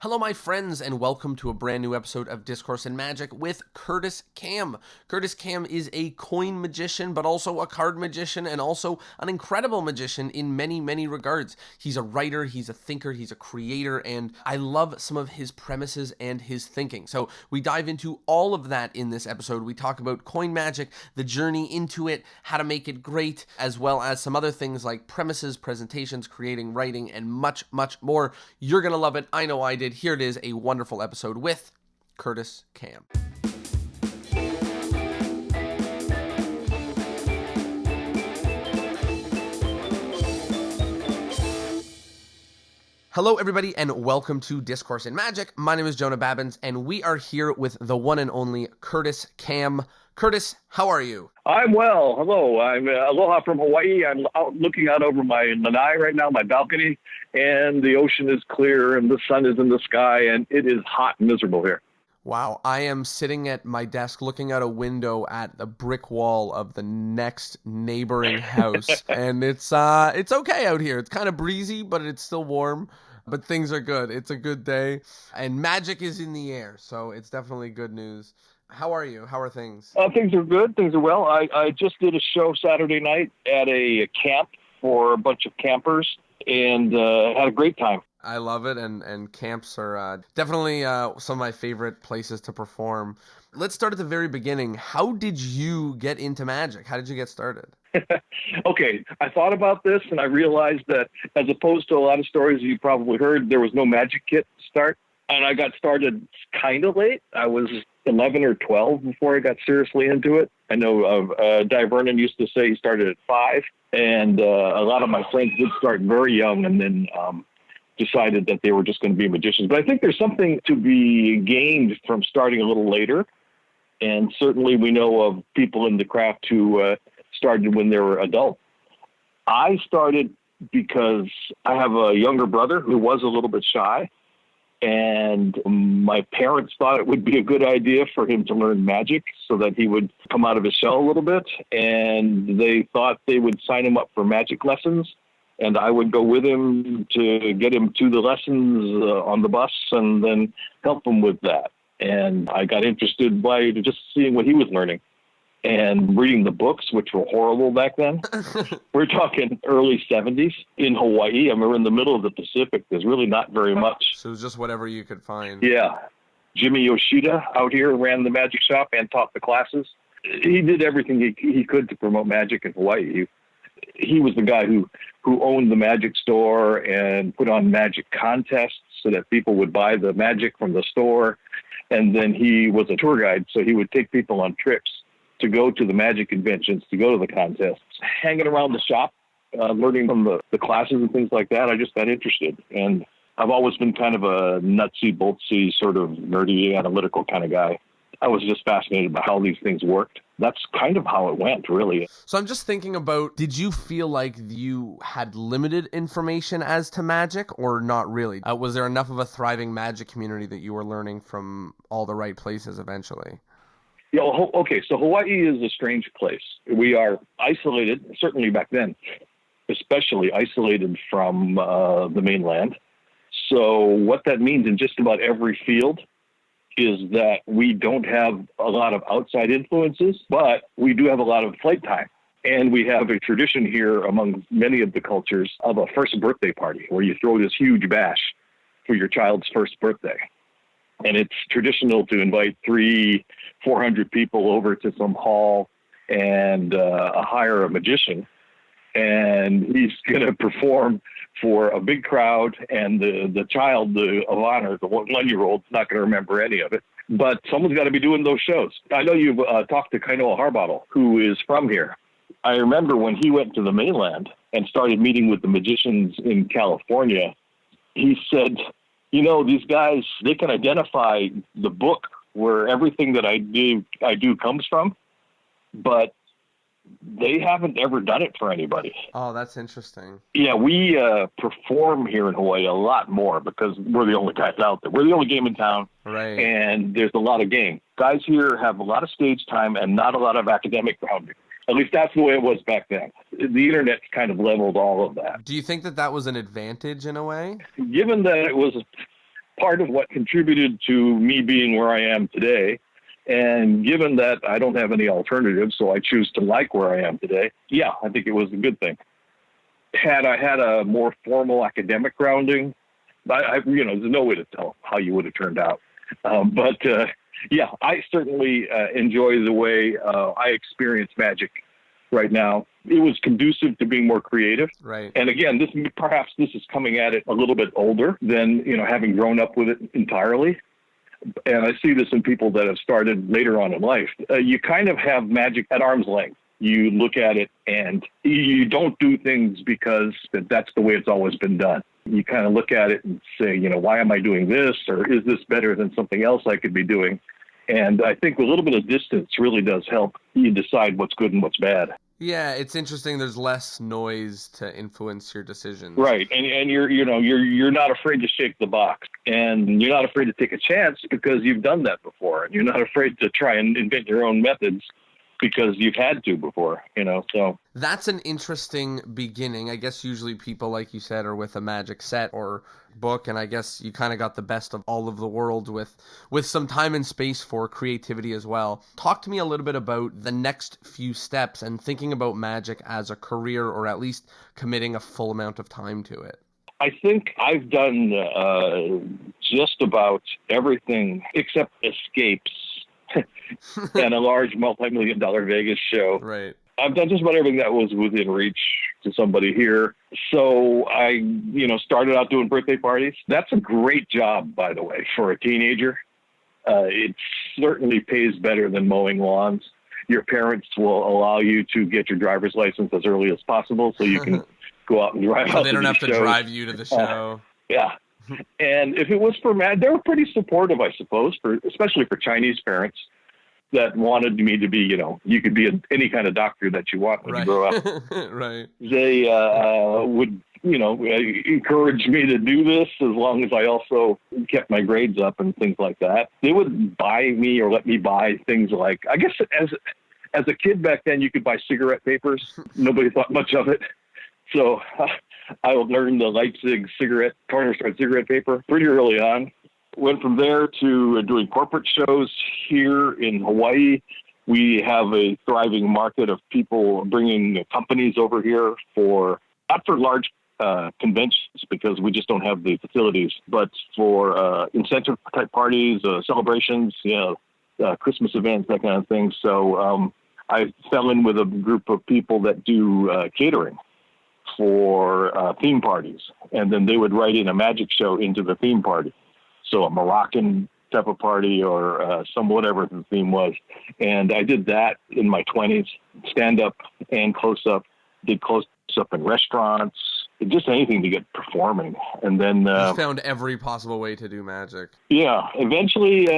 Hello, my friends, and welcome to a brand new episode of Discourse in Magic with Curtis Kam. Curtis Kam is a coin magician, but also a card magician, and also an incredible magician in many, many regards. He's a writer, he's a thinker, he's a creator, and I love some of his premises and his thinking. So we dive into all of that in this episode. We talk about coin magic, the journey into it, how to make it great, as well as some other things like premises, presentations, creating, writing, and much, much more. You're going to love it. I know I did. Here it is, a wonderful episode with Curtis Kam. Hello, everybody, and welcome to Discourse in Magic. My name is Jonah Babbins, and we are here with the one and only Curtis Kam. Curtis, how are you? I'm well. Hello. I'm aloha from Hawaii. I'm looking out over my lanai right now, my balcony, and the ocean is clear and the sun is in the sky, and it is hot and miserable here. Wow. I am sitting at my desk looking out a window at the brick wall of the next neighboring house, and it's okay out here. It's kind of breezy, but it's still warm, but things are good. It's a good day, and magic is in the air, so it's definitely good news. How are you? How are things? Things are good. Things are well. I just did a show Saturday night at a camp for a bunch of campers and had a great time. I love it, and camps are definitely some of my favorite places to perform. Let's start at the very beginning. How did you get into magic? How did you get started? Okay, I thought about this, and I realized that as opposed to a lot of stories you probably heard, there was no magic kit to start. And I got started kind of late. I was 11 or 12 before I got seriously into it. I know Di Vernon used to say he started at 5, and a lot of my friends did start very young and then decided that they were just going to be magicians. But I think there's something to be gained from starting a little later. And certainly we know of people in the craft who started when they were adults. I started because I have a younger brother who was a little bit shy. And my parents thought it would be a good idea for him to learn magic so that he would come out of his shell a little bit. And they thought they would sign him up for magic lessons. And I would go with him to get him to the lessons on the bus and then help him with that. And I got interested by just seeing what he was learning and reading the books, which were horrible back then. We're talking early 70s in Hawaii. I mean, we're in the middle of the Pacific. There's really not very much. So it was just whatever you could find. Yeah. Jimmy Yoshida out here ran the magic shop and taught the classes. He did everything he could to promote magic in Hawaii. He was the guy who owned the magic store and put on magic contests so that people would buy the magic from the store. And then he was a tour guide, so he would take people on trips to go to the magic conventions, to go to the contests, hanging around the shop, learning from the classes and things like that. I just got interested. And I've always been kind of a nutsy, boltsy, sort of nerdy, analytical kind of guy. I was just fascinated by how these things worked. That's kind of how it went, really. So I'm just thinking about, did you feel like you had limited information as to magic or not really? Was there enough of a thriving magic community that you were learning from all the right places eventually? Yeah, okay, so Hawaii is a strange place. We are isolated, certainly back then, especially isolated from the mainland. So what that means in just about every field is that we don't have a lot of outside influences, but we do have a lot of playtime. And we have a tradition here among many of the cultures of a first birthday party where you throw this huge bash for your child's first birthday. And it's traditional to invite 300-400 people over to some hall and hire a magician. And he's going to perform for a big crowd. And the child of honor, the 1-year-old, is not going to remember any of it. But someone's got to be doing those shows. I know you've talked to Kainoa Harbottle, who is from here. I remember when he went to the mainland and started meeting with the magicians in California, he said, you know, these guys, they can identify the book where everything that I do comes from, but they haven't ever done it for anybody. Oh, that's interesting. Yeah, we perform here in Hawaii a lot more because we're the only guys out there. We're the only game in town, right? And there's a lot of game. Guys here have a lot of stage time and not a lot of academic grounding. At least that's the way it was back then. The internet kind of leveled all of that. Do you think that was an advantage in a way? Given that it was part of what contributed to me being where I am today. And given that I don't have any alternatives, so I choose to like where I am today, yeah, I think it was a good thing. Had I had a more formal academic grounding, there's no way to tell how you would have turned out. Yeah, I certainly enjoy the way I experience magic right now. It was conducive to being more creative. Right. And again, this is coming at it a little bit older than, having grown up with it entirely. And I see this in people that have started later on in life. You kind of have magic at arm's length. You look at it and you don't do things because that's the way it's always been done. You kind of look at it and say, why am I doing this? Or is this better than something else I could be doing? And I think a little bit of distance really does help you decide what's good and what's bad. Yeah, it's interesting. There's less noise to influence your decisions. Right. And you're not afraid to shake the box, and you're not afraid to take a chance because you've done that before. And you're not afraid to try and invent your own methods because you've had to before, so. That's an interesting beginning. I guess usually people, like you said, are with a magic set or book, and I guess you kind of got the best of all of the world with some time and space for creativity as well. Talk to me a little bit about the next few steps and thinking about magic as a career, or at least committing a full amount of time to it. I think I've done just about everything except escapes and a large multi-million-dollar Vegas show. Right. I've done just about everything that was within reach to somebody here. So I, started out doing birthday parties. That's a great job, by the way, for a teenager. It certainly pays better than mowing lawns. Your parents will allow you to get your driver's license as early as possible so you can go out and drive out. They don't have to drive you to the show. Yeah. And if it was for they were pretty supportive, I suppose, especially for Chinese parents that wanted me to be, you could be any kind of doctor that you want when you grow up. Right. They would, encourage me to do this as long as I also kept my grades up and things like that. They would buy me or let me buy things like, I guess as a kid back then, you could buy cigarette papers. Nobody thought much of it. So I learned the Leipzig corner store cigarette paper pretty early on. Went from there to doing corporate shows here in Hawaii. We have a thriving market of people bringing companies over here not for large conventions because we just don't have the facilities, but for incentive type parties, celebrations, Christmas events, that kind of thing. So I fell in with a group of people that do catering for theme parties, and then they would write in a magic show into the theme party. So a Moroccan type of party or whatever the theme was. And I did that in my 20s, stand up and close up, did close up in restaurants, just anything to get performing. And then you found every possible way to do magic. Yeah. Eventually,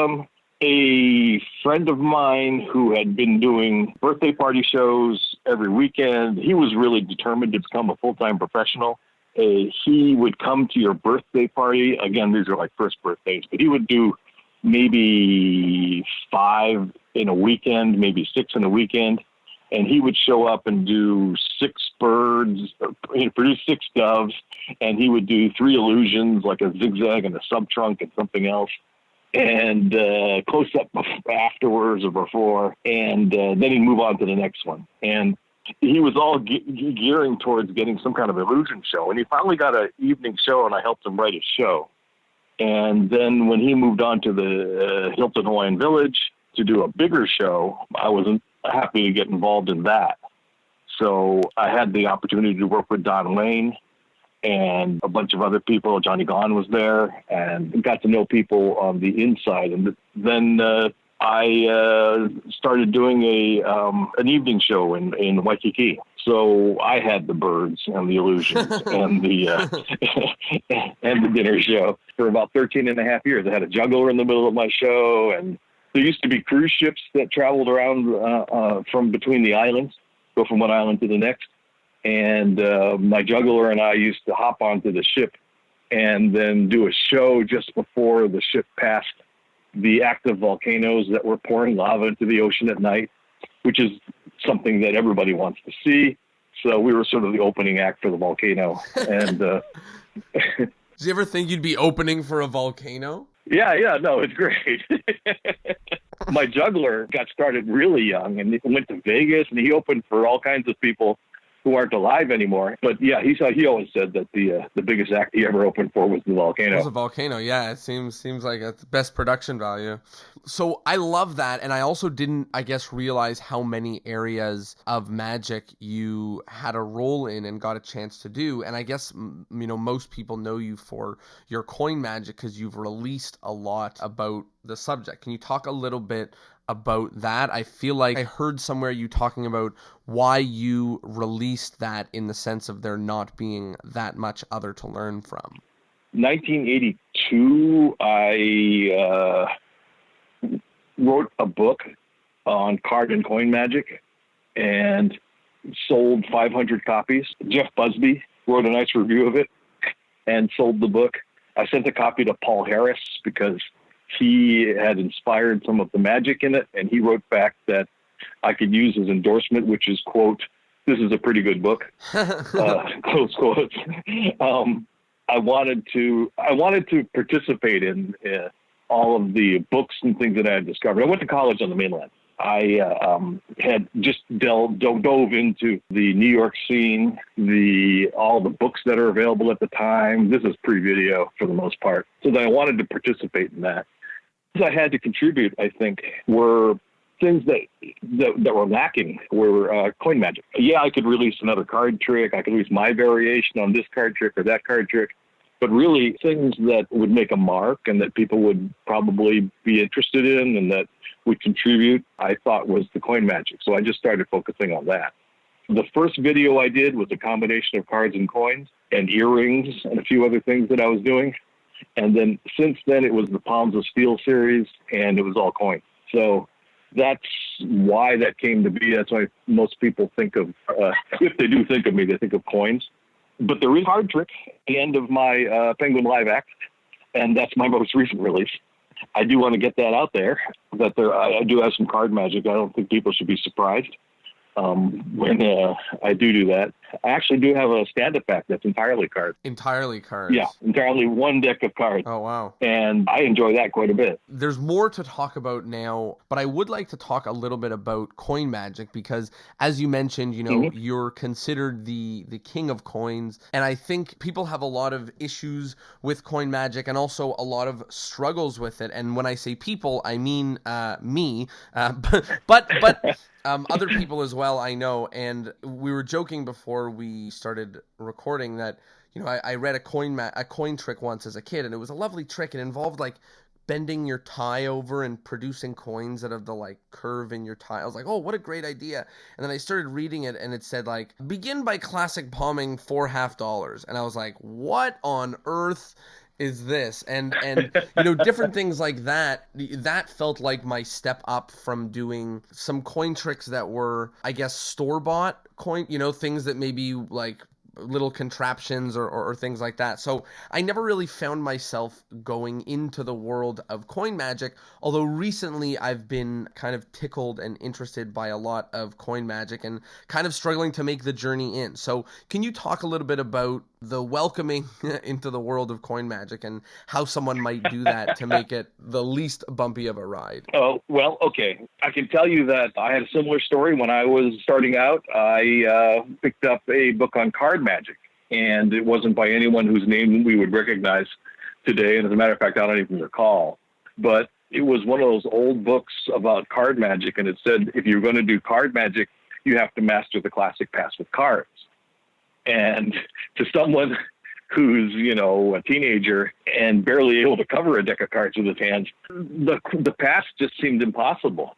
a friend of mine who had been doing birthday party shows every weekend, he was really determined to become a full-time professional. He would come to your birthday party. Again, these are like first birthdays, but he would do maybe 5 in a weekend, maybe 6 in a weekend. And he would show up and do 6 birds, produce 6 doves, and he would do 3 illusions, like a zigzag and a sub-trunk and something else. And close up afterwards or before, and then he'd move on to the next one. And he was all gearing towards getting some kind of illusion show. And he finally got an evening show, and I helped him write his show. And then when he moved on to the Hilton Hawaiian Village to do a bigger show, I wasn't happy to get involved in that. So I had the opportunity to work with Don Wayne and a bunch of other people. Johnny Gahn was there, and got to know people on the inside. And then I started doing an evening show in Waikiki. So I had the birds and the illusions and the and the dinner show for about 13 and a half years. I had a juggler in the middle of my show, and there used to be cruise ships that traveled around from between the islands, go from one island to the next. And my juggler and I used to hop onto the ship and then do a show just before the ship passed the active volcanoes that were pouring lava into the ocean at night, which is something that everybody wants to see. So we were sort of the opening act for the volcano. And Did you ever think you'd be opening for a volcano? Yeah, no, it's great. My juggler got started really young and he went to Vegas and he opened for all kinds of people who aren't alive anymore. But yeah, he always said that the biggest act he ever opened for was the volcano. It was a volcano, yeah. It seems like it's the best production value. So I love that, and I also didn't, I guess, realize how many areas of magic you had a role in and got a chance to do. And I guess most people know you for your coin magic because you've released a lot about the subject. Can you talk a little bit about that? I feel like I heard somewhere you talking about why you released that in the sense of there not being that much other to learn from. 1982, I wrote a book on card and coin magic and sold 500 copies. Jeff Busby wrote a nice review of it and sold the book. I sent a copy to Paul Harris because he had inspired some of the magic in it, and he wrote back that I could use his endorsement, which is, quote, "This is a pretty good book," close quotes. I wanted to participate in all of the books and things that I had discovered. I went to college on the mainland. I had just dove into the New York scene, all the books that are available at the time. This is pre-video for the most part. So I wanted to participate in that. Things I had to contribute, I think, were things that were lacking were coin magic. Yeah, I could release another card trick. I could release my variation on this card trick or that card trick. But really things that would make a mark and that people would probably be interested in and that would contribute, I thought was the coin magic. So I just started focusing on that. The first video I did was a combination of cards and coins and earrings and a few other things that I was doing. And then since then, it was the Palms of Steel series, and it was all coins. So that's why that came to be. That's why most people think of, if they do think of me, they think of coins. But there is a card trick at the end of my Penguin Live Act, and that's my most recent release. I do want to get that out there, that I do have some card magic. I don't think people should be surprised when I do that. I actually do have a stand-up pack that's entirely cards. Entirely cards? Yeah, entirely one deck of cards. Oh, wow. And I enjoy that quite a bit. There's more to talk about now, but I would like to talk a little bit about coin magic because, as you mentioned, you're considered the king of coins, and I think people have a lot of issues with coin magic and also a lot of struggles with it. And when I say people, I mean me, but other people as well, I know. And we were joking before we started recording that, I read a coin trick once as a kid, and it was a lovely trick. It involved like bending your tie over and producing coins out of the curve in your tie. I was like, oh, what a great idea. And then I started reading it, and it said begin by classic palming for $50. And I was like, what on earth is this? And different things like that felt like my step up from doing some coin tricks that were, I guess, store-bought coin, things that maybe little contraptions or things like that. So I never really found myself going into the world of coin magic, although recently I've been kind of tickled and interested by a lot of coin magic and kind of struggling to make the journey in. So can you talk a little bit about the welcoming into the world of coin magic and how someone might do that to make it the least bumpy of a ride? Oh, well, okay. I can tell you that I had a similar story when I was starting out. I picked up a book on card magic, and it wasn't by anyone whose name we would recognize today. And as a matter of fact, I don't even recall. But it was one of those old books about card magic, and it said if you're going to do card magic, you have to master the classic pass with cards. And to someone who's, a teenager and barely able to cover a deck of cards with his hands, the pass just seemed impossible.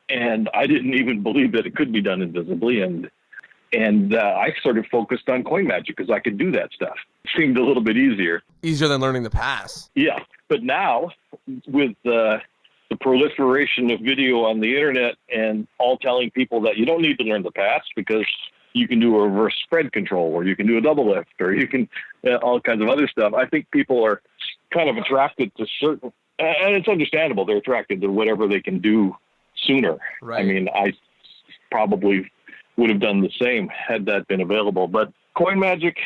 And I didn't even believe that it could be done invisibly. And I sort of focused on coin magic because I could do that stuff. It seemed a little bit easier. Easier than learning the pass. Yeah. But now, with the proliferation of video on the internet and all telling people that you don't need to learn the pass because you can do a reverse spread control, or you can do a double lift, or you can all kinds of other stuff. I think people are kind of attracted to certain, and it's understandable. They're attracted to whatever they can do sooner. Right. I mean, I probably would have done the same had that been available. But coin magic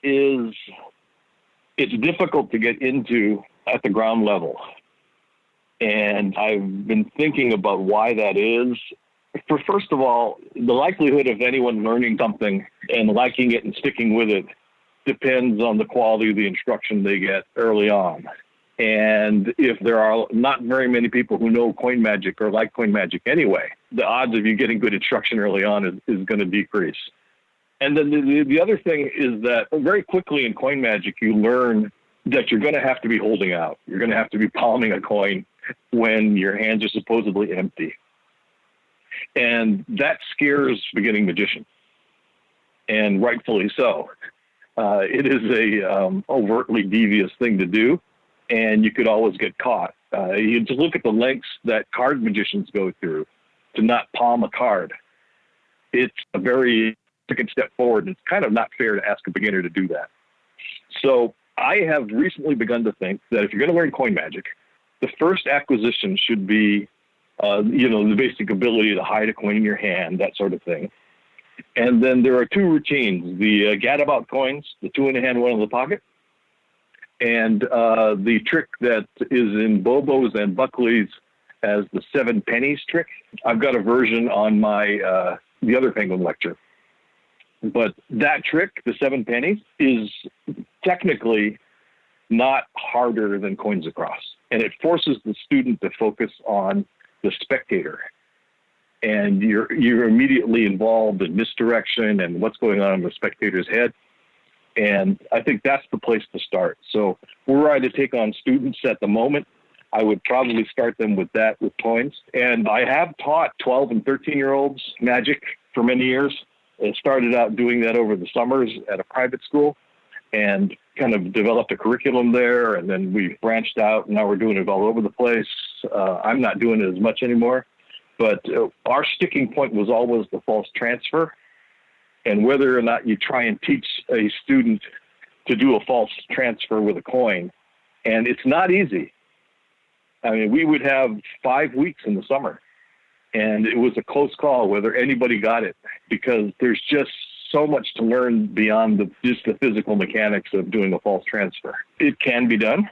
is it's difficult to get into at the ground level. And I've been thinking about why that is. First of all, the likelihood of anyone learning something and liking it and sticking with it depends on the quality of the instruction they get early on. And if there are not very many people who know coin magic or like coin magic anyway, the odds of you getting good instruction early on is going to decrease. And then the other thing is that very quickly in coin magic, you learn that you're going to have to be holding out. You're going to have to be palming a coin when your hands are supposedly empty. And that scares beginning magicians, and rightfully so. It is a overtly devious thing to do, and you could always get caught. You just look at the lengths that card magicians go through to not palm a card. It's a very significant step forward, and it's kind of not fair to ask a beginner to do that. So I have recently begun to think that if you're going to learn coin magic, the first acquisition should be, the basic ability to hide a coin in your hand, that sort of thing. And then there are two routines, the gadabout coins, the two in the hand, one in the pocket, and the trick that is in Bobo's and Buckley's as the 7 pennies trick. I've got a version on my the other Penguin lecture. But that trick, the 7 pennies, is technically not harder than coins across. And it forces the student to focus on the spectator. And you're immediately involved in misdirection and what's going on in the spectator's head. And I think that's the place to start. So were I to take on students at the moment, I would probably start them with that, with coins. And I have taught 12 and 13-year-olds magic for many years. I started out doing that over the summers at a private school and kind of developed a curriculum there. And then we branched out, and now we're doing it all over the place. I'm not doing it as much anymore. But our sticking point was always the false transfer, and whether or not you try and teach a student to do a false transfer with a coin. And it's not easy. I mean, we would have 5 weeks in the summer, and it was a close call whether anybody got it, because there's just so much to learn beyond just the physical mechanics of doing a false transfer. It can be done,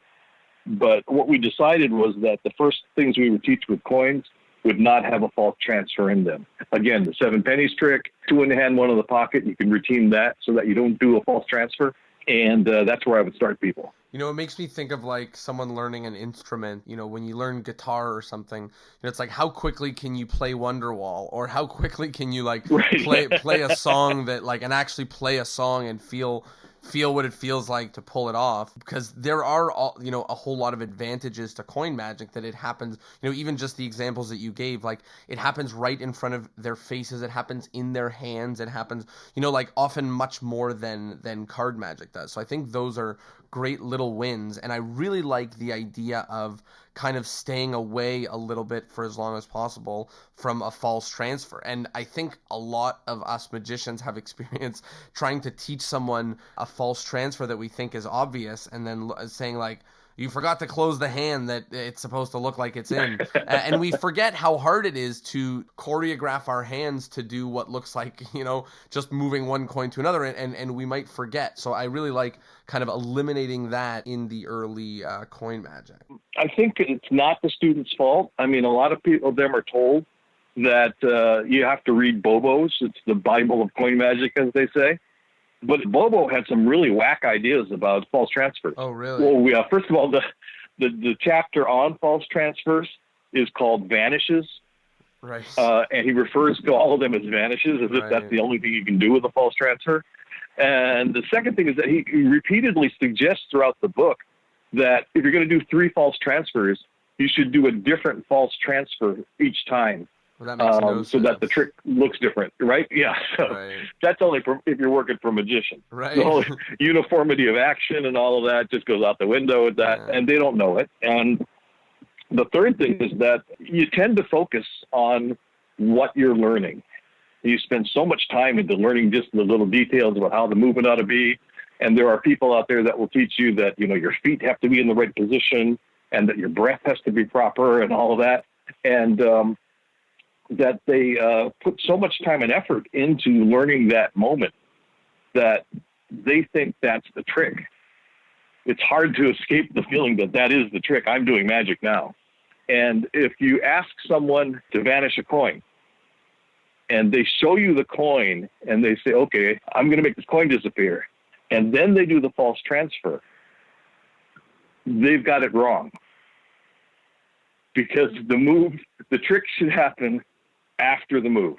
but what we decided was that the first things we would teach with coins would not have a false transfer in them. Again, the 7 pennies trick, 2 in the hand, 1 in the pocket. You can routine that so that you don't do a false transfer. And that's where I would start people. You know, it makes me think of like someone learning an instrument. You know, when you learn guitar or something, it's like, how quickly can you play Wonderwall, or how quickly can you like play a song that like, and actually play a song and feel what it feels like to pull it off. Because there are a whole lot of advantages to coin magic, that it happens, even just the examples that you gave, like it happens right in front of their faces, it happens in their hands, it happens, like often much more than card magic does. So I think those are great little wins, and I really like the idea of kind of staying away a little bit for as long as possible from a false transfer. And I think a lot of us magicians have experience trying to teach someone a false transfer that we think is obvious, and then saying like, you forgot to close the hand that it's supposed to look like it's in. And we forget how hard it is to choreograph our hands to do what looks like, just moving one coin to another, and we might forget. So I really like kind of eliminating that in the early coin magic. I think it's not the student's fault. I mean, a lot of them are told that you have to read Bobo's. It's the Bible of coin magic, as they say. But Bobo had some really whack ideas about false transfers. Oh, really? Well, first of all, the chapter on false transfers is called Vanishes. Right. And he refers to all of them as vanishes, as if that's the only thing you can do with a false transfer. And the second thing is that he repeatedly suggests throughout the book that if you're going to do 3 false transfers, you should do a different false transfer each time. Well, that makes no sense. So that the trick looks different, right? Yeah. So that's only if you're working for a magician. Right. The whole uniformity of action and all of that just goes out the window with that, and they don't know it. And the third thing is that you tend to focus on what you're learning. You spend so much time into learning just the little details about how the movement ought to be. And there are people out there that will teach you that, your feet have to be in the right position and that your breath has to be proper and all of that. And that they put so much time and effort into learning that moment that they think that's the trick. it's hard to escape the feeling that that is the trick. I'm doing magic now. And if you ask someone to vanish a coin and they show you the coin and they say, okay, I'm going to make this coin disappear, and then they do the false transfer, they've got it wrong. Because the trick should happen after the move.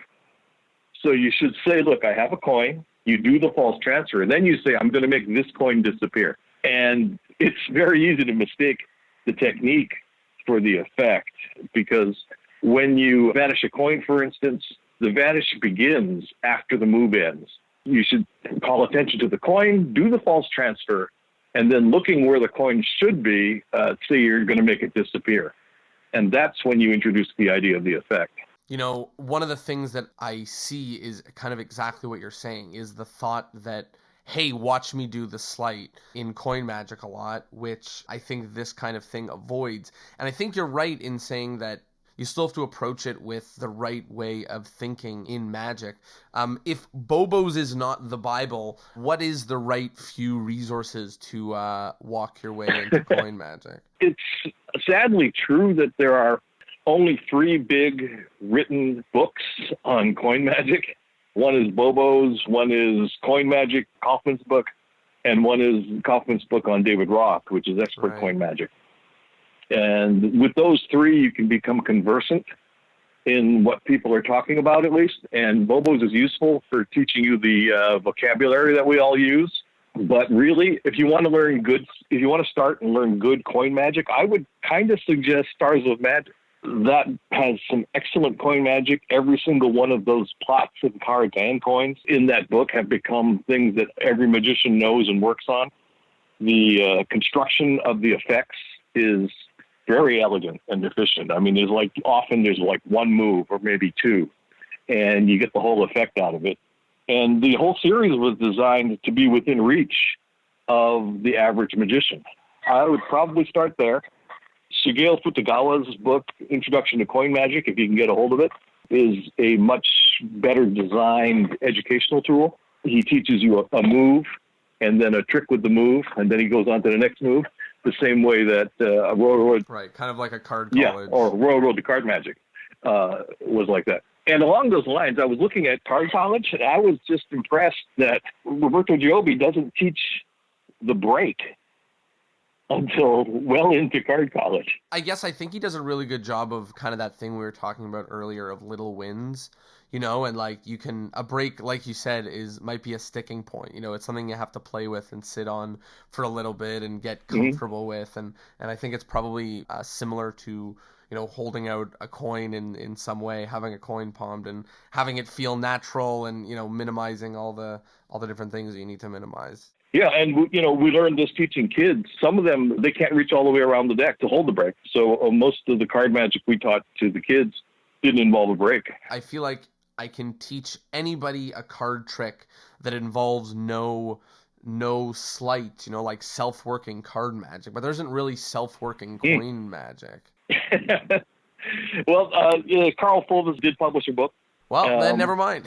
So you should say, look, I have a coin. You do the false transfer, and then you say, I'm going to make this coin disappear. And it's very easy to mistake the technique for the effect, because when you vanish a coin, for instance, the vanish begins after the move ends. You should call attention to the coin, do the false transfer, and then looking where the coin should be, say you're going to make it disappear. And that's when you introduce the idea of the effect. You know, one of the things that I see is kind of exactly what you're saying, is the thought that, hey, watch me do the sleight in coin magic a lot, which I think this kind of thing avoids. And I think you're right in saying that you still have to approach it with the right way of thinking in magic. If Bobo's is not the Bible, what is the right few resources to walk your way into coin magic? It's sadly true that there are only 3 big written books on coin magic. One is Bobo's, one is Coin Magic, Kaufman's book, and one is Kaufman's book on David Roth, which is Expert Coin Magic. And with those 3, you can become conversant in what people are talking about, at least. And Bobo's is useful for teaching you the vocabulary that we all use. But really, if you want to start and learn good coin magic, I would kind of suggest Stars of Magic. That has some excellent coin magic. Every single one of those plots and cards and coins in that book have become things that every magician knows and works on. The construction of the effects is very elegant and efficient. I mean, there's often one move or maybe 2, and you get the whole effect out of it. And the whole series was designed to be within reach of the average magician. I would probably start there. Shigeo Futagawa's book, Introduction to Coin Magic, if you can get a hold of it, is a much better designed educational tool. He teaches you a move and then a trick with the move, and then he goes on to the next move, the same way that Road... Right, kind of like a card college. Yeah, or Road to Card Magic was like that. And along those lines, I was looking at Card College, and I was just impressed that Roberto Giobbi doesn't teach the break until well into Card College. I guess I think he does a really good job of kind of that thing we were talking about earlier of little wins, and a break, like you said, might be a sticking point. It's something you have to play with and sit on for a little bit and get comfortable with. And I think it's probably similar to, holding out a coin in some way, having a coin palmed and having it feel natural and, minimizing all the different things that you need to minimize. Yeah, and we learned this teaching kids. Some of them, they can't reach all the way around the deck to hold the break. So most of the card magic we taught to the kids didn't involve a break. I feel like I can teach anybody a card trick that involves no sleight, like self-working card magic, but there isn't really self-working coin magic. Well, Carl Fulvis did publish a book. Well, then never mind.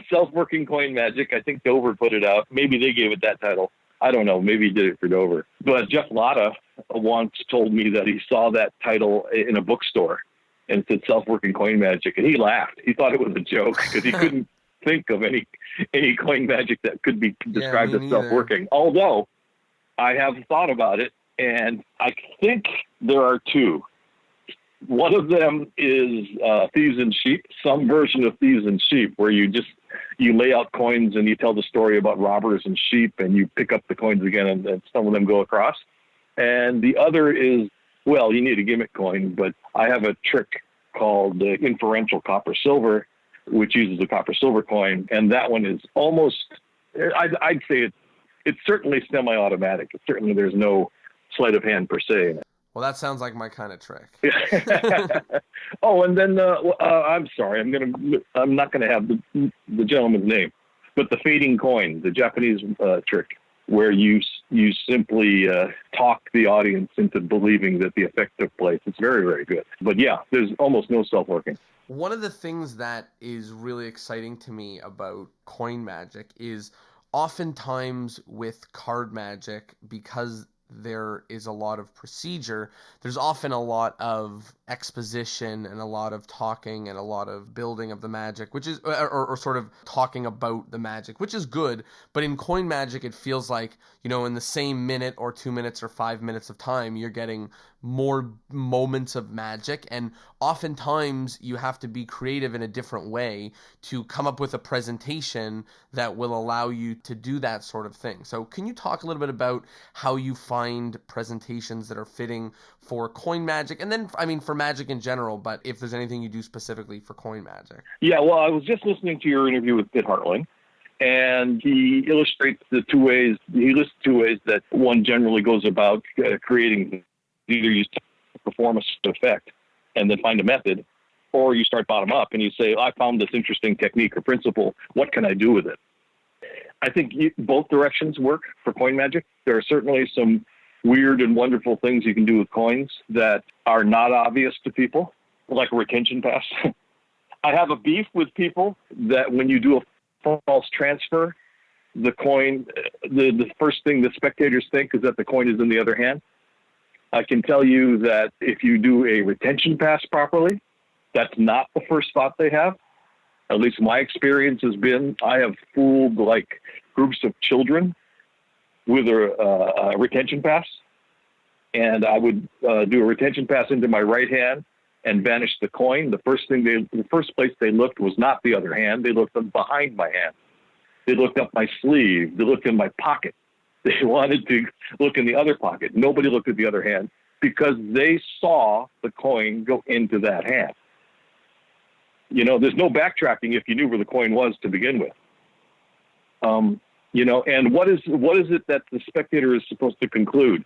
Self-working coin magic. I think Dover put it out. Maybe they gave it that title. I don't know. Maybe he did it for Dover. But Jeff Latta once told me that he saw that title in a bookstore and it said self-working coin magic, and he laughed. He thought it was a joke because he couldn't think of any coin magic that could be described as self-working. Although I have thought about it, and I think there are 2. One of them is Thieves and Sheep, some version of Thieves and Sheep, where you lay out coins and you tell the story about robbers and sheep, and you pick up the coins again, and some of them go across. And the other is, well, you need a gimmick coin, but I have a trick called inferential copper-silver, which uses a copper-silver coin, and that one is almost, I'd say it's certainly semi-automatic. Certainly there's no sleight of hand per se in it. Well, that sounds like my kind of trick. Oh, and then I'm sorry, I'm not gonna have the gentleman's name, but the fading coin, the Japanese trick, where you simply talk the audience into believing that the effect took place. It's very, very good. But yeah, there's almost no self-working. One of the things that is really exciting to me about coin magic is oftentimes with card magic, because there is a lot of procedure, there's often a lot of exposition and a lot of talking and a lot of building of the magic, which is, or sort of talking about the magic, which is good. But in coin magic, it feels like, in the same minute or 2 minutes or 5 minutes of time, you're getting more moments of magic. And oftentimes you have to be creative in a different way to come up with a presentation that will allow you to do that sort of thing. So can you talk a little bit about how you find presentations that are fitting for coin magic, and then, I mean, for magic in general, but if there's anything you do specifically for coin magic? Yeah, well, I was just listening to your interview with Pitt Hartling, and he illustrates he lists two ways that one generally goes about creating. Either you perform a effect and then find a method, or you start bottom up and you say, I found this interesting technique or principle. What can I do with it? I think both directions work for coin magic. There are certainly some weird and wonderful things you can do with coins that are not obvious to people, like a retention pass. I have a beef with people that when you do a false transfer, the coin, the first thing the spectators think is that the coin is in the other hand. I can tell you that if you do a retention pass properly, that's not the first thought they have. At least my experience has been, I have fooled like groups of children with a retention pass. And I would do a retention pass into my right hand and vanish the coin. The first place they looked was not the other hand. They looked behind my hand. They looked up my sleeve. They looked in my pocket. They wanted to look in the other pocket. Nobody looked at the other hand because they saw the coin go into that hand. There's no backtracking if you knew where the coin was to begin with. And what is it that the spectator is supposed to conclude?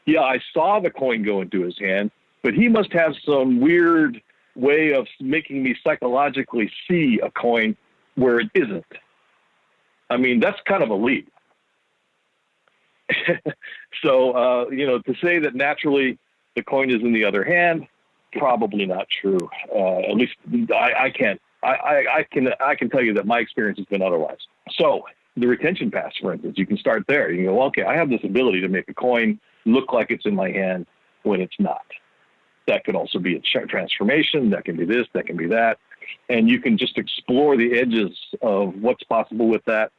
Yeah, I saw the coin go into his hand, but he must have some weird way of making me psychologically see a coin where it isn't. I mean, that's kind of a leap. So, to say that naturally the coin is in the other hand, probably not true. At least I can tell you that my experience has been otherwise. So the retention pass, for instance, you can start there. You can go, okay, I have this ability to make a coin look like it's in my hand when it's not. That could also be a transformation. That can be this, that can be that. And you can just explore the edges of what's possible with that.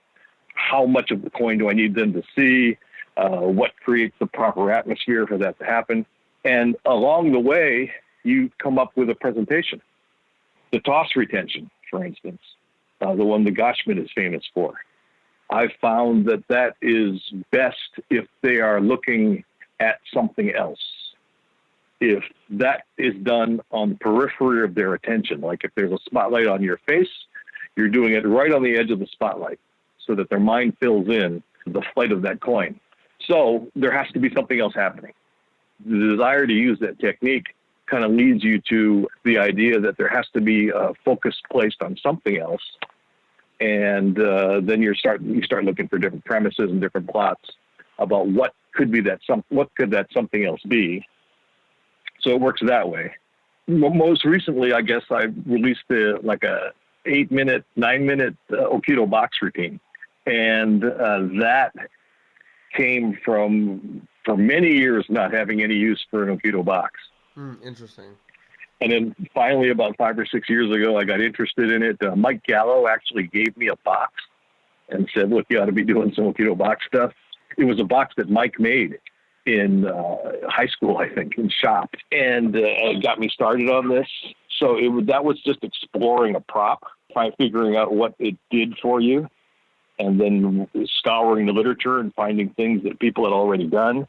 How much of the coin do I need them to see? What creates the proper atmosphere for that to happen? And along the way, you come up with a presentation. The toss retention, for instance, the one that Goshman is famous for. I've found that is best if they are looking at something else. If that is done on the periphery of their attention, like if there's a spotlight on your face, you're doing it right on the edge of the spotlight so that their mind fills in the flight of that coin. So there has to be something else happening. The desire to use that technique kind of leads you to the idea that there has to be a focus placed on something else. And then you start looking for different premises and different plots about what could that something else be. So it works that way. Most recently, I guess I released like a 8-minute, 9-minute Aikido box routine. And that came from, for many years, not having any use for an Aikido box. Interesting. And then finally, about 5 or 6 years ago, I got interested in it. Mike Gallo actually gave me a box and said, look, you ought to be doing some Aikido box stuff. It was a box that Mike made in high school, I think, in shop, and got me started on this. So that was just exploring a prop, figuring out what it did for you, and then scouring the literature and finding things that people had already done,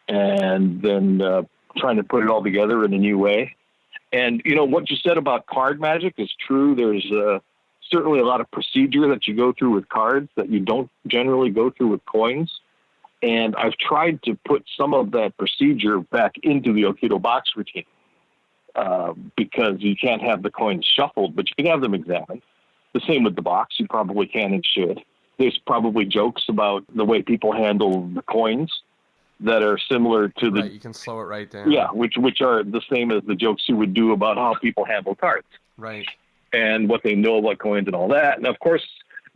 and then trying to put it all together in a new way. And, what you said about card magic is true. There's certainly a lot of procedure that you go through with cards that you don't generally go through with coins. And I've tried to put some of that procedure back into the Aikido box routine because you can't have the coins shuffled, but you can have them examined. The same with the box. You probably can and should. There's probably jokes about the way people handle the coins that are similar to the... Right, you can slow it right down. Yeah, which are the same as the jokes you would do about how people handle cards. Right. And what they know about coins and all that. And, of course,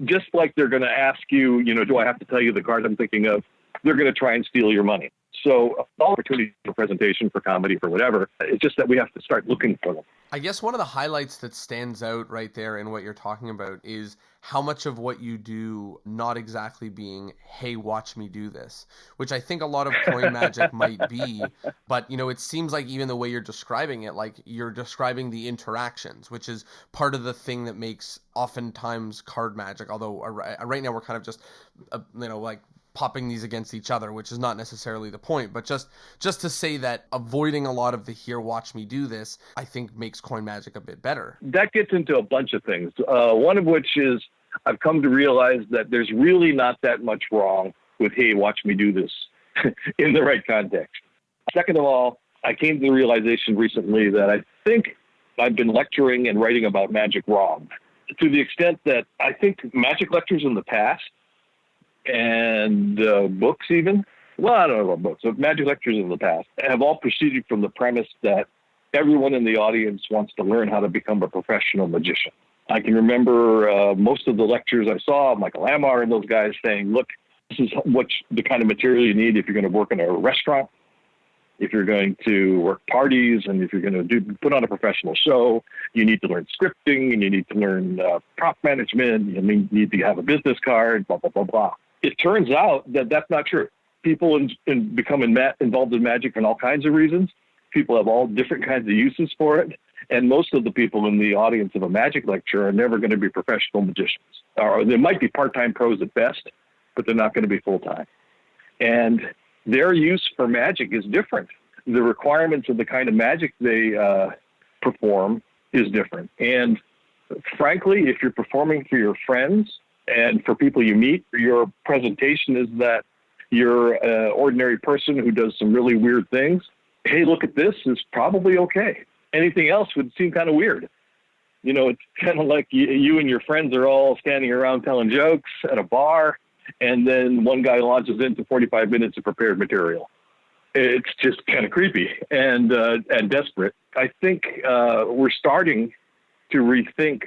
Just like they're going to ask you, do I have to tell you the card I'm thinking of? They're going to try and steal your money. So opportunity for presentation, for comedy, for whatever. It's just that we have to start looking for them. I guess one of the highlights that stands out right there in what you're talking about is how much of what you do not exactly being, hey, watch me do this, which I think a lot of coin magic might be. But, it seems like even the way you're describing it, like you're describing the interactions, which is part of the thing that makes oftentimes card magic. Although right now we're kind of just, like popping these against each other, which is not necessarily the point, but just to say that avoiding a lot of the here, watch me do this, I think makes coin magic a bit better. That gets into a bunch of things. One of which is I've come to realize that there's really not that much wrong with, hey, watch me do this in the right context. Second of all, I came to the realization recently that I think I've been lecturing and writing about magic wrong, to the extent that I think magic lectures in the past and books even, well, I don't know about books, but magic lectures in the past have all proceeded from the premise that everyone in the audience wants to learn how to become a professional magician. I can remember most of the lectures I saw, Michael Amar and those guys saying, look, this is the kind of material you need if you're going to work in a restaurant, if you're going to work parties, and if you're going to put on a professional show. You need to learn scripting, and you need to learn prop management, you need to have a business card, blah, blah, blah, blah. It turns out that that's not true. People become involved in magic for all kinds of reasons. People have all different kinds of uses for it. And most of the people in the audience of a magic lecture are never going to be professional magicians. Or they might be part-time pros at best, but they're not going to be full-time. And their use for magic is different. The requirements of the kind of magic they perform is different. And frankly, if you're performing for your friends and for people you meet, your presentation is that you're an ordinary person who does some really weird things. Hey, look at this is probably okay. Anything else would seem kind of weird. It's kind of like you and your friends are all standing around telling jokes at a bar, and then one guy launches into 45 minutes of prepared material. It's just kind of creepy and desperate. I think we're starting to rethink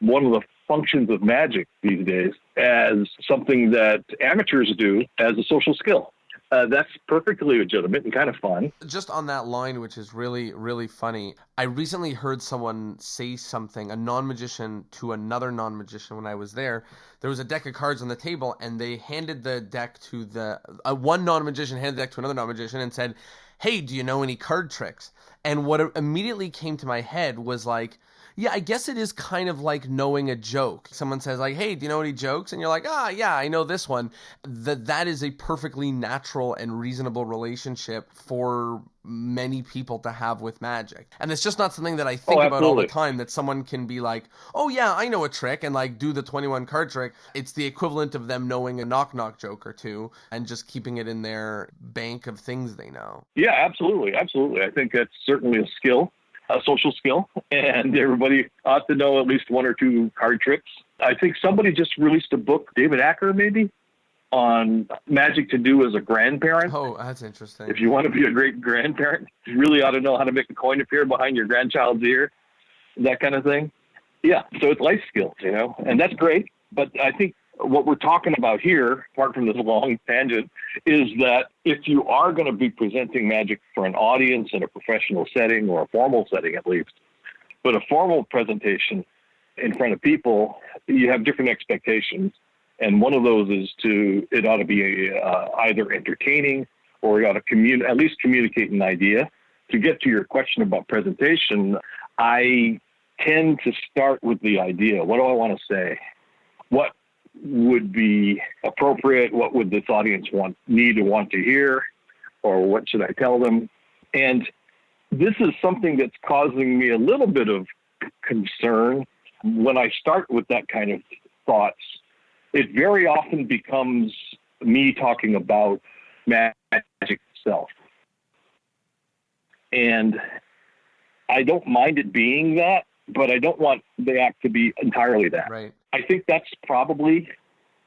one of the functions of magic these days as something that amateurs do as a social skill. That's perfectly legitimate and kind of fun. Just on that line, which is really, really funny, I recently heard someone say something, a non-magician to another non-magician when I was there. There was a deck of cards on the table, and they handed the deck to one non-magician handed the deck to another non-magician and said, hey, do you know any card tricks? And what immediately came to my head was like, yeah, I guess it is kind of like knowing a joke. Someone says like, hey, do you know any jokes? And you're like, yeah, I know this one. That is a perfectly natural and reasonable relationship for many people to have with magic. And it's just not something that I think about all the time, that someone can be like, oh yeah, I know a trick, and like do the 21 card trick. It's the equivalent of them knowing a knock-knock joke or two and just keeping it in their bank of things they know. Yeah, absolutely. I think that's certainly a skill. A social skill, and everybody ought to know at least one or two card tricks. I think somebody just released a book, David Acker maybe, on magic to do as a grandparent. Oh, that's interesting. If you want to be a great grandparent, you really ought to know how to make a coin appear behind your grandchild's ear, that kind of thing. Yeah, so it's life skills, and that's great. But I think what we're talking about here, apart from this long tangent, is that if you are going to be presenting magic for an audience in a professional setting, or a formal setting at least, but a formal presentation in front of people, you have different expectations. And one of those is it ought to be either entertaining, or you ought to at least communicate an idea. To get to your question about presentation, I tend to start with the idea. What do I want to say? What would be appropriate? What would this audience want to hear? Or what should I tell them? And this is something that's causing me a little bit of concern. When I start with that kind of thoughts, it very often becomes me talking about magic itself. And I don't mind it being that, but I don't want the act to be entirely that. Right. I think that's probably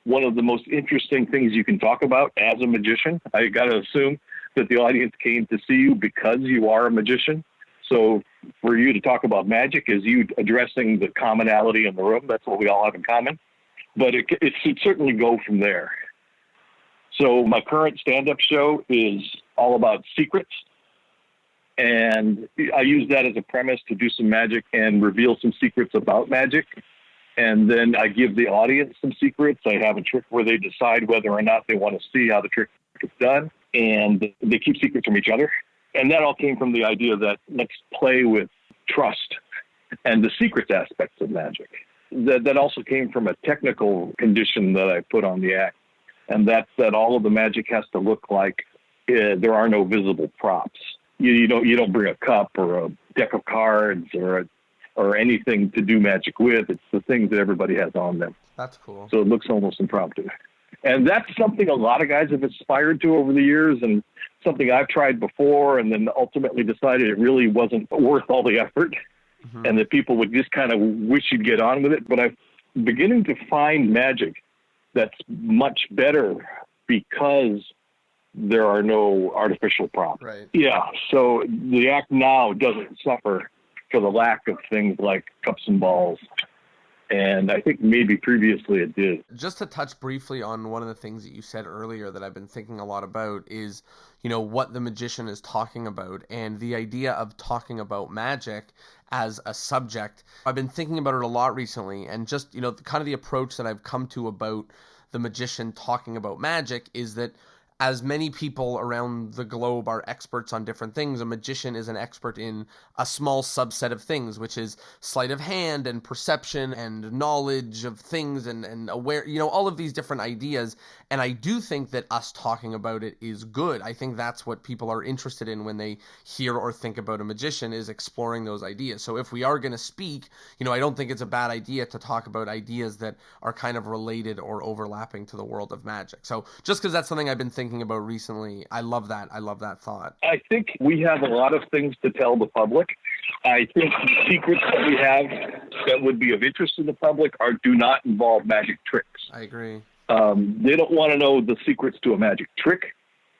one of the most interesting things you can talk about as a magician. I got to assume that the audience came to see you because you are a magician. So for you to talk about magic is you addressing the commonality in the room. That's what we all have in common. but it should certainly go from there. So my current stand-up show is all about secrets. And I use that as a premise to do some magic and reveal some secrets about magic. And then I give the audience some secrets. I have a trick where they decide whether or not they want to see how the trick is done. And they keep secrets from each other. And that all came from the idea that let's play with trust and the secrets aspects of magic. That also came from a technical condition that I put on the act. And that's that all of the magic has to look like there are no visible props. You don't bring a cup or a deck of cards or anything to do magic with. It's the things that everybody has on them. That's cool. So it looks almost impromptu. And that's something a lot of guys have aspired to over the years, and something I've tried before and then ultimately decided it really wasn't worth all the effort, and that people would just kind of wish you'd get on with it. But I'm beginning to find magic that's much better because there are no artificial props. Right. Yeah. So the act now doesn't suffer for the lack of things like cups and balls. And I think maybe previously it did. Just to touch briefly on one of the things that you said earlier that I've been thinking a lot about is, what the magician is talking about and the idea of talking about magic as a subject. I've been thinking about it a lot recently, and just, kind of the approach that I've come to about the magician talking about magic is that as many people around the globe are experts on different things, a magician is an expert in a small subset of things, which is sleight of hand and perception and knowledge of things and aware, all of these different ideas. And I do think that us talking about it is good. I think that's what people are interested in when they hear or think about a magician, is exploring those ideas. So if we are going to speak, I don't think it's a bad idea to talk about ideas that are kind of related or overlapping to the world of magic. So just because that's something I've been thinking about recently, I love that thought. I think we have a lot of things to tell the public. I think the secrets that we have that would be of interest to the public do not involve magic tricks. I agree. They don't want to know the secrets to a magic trick,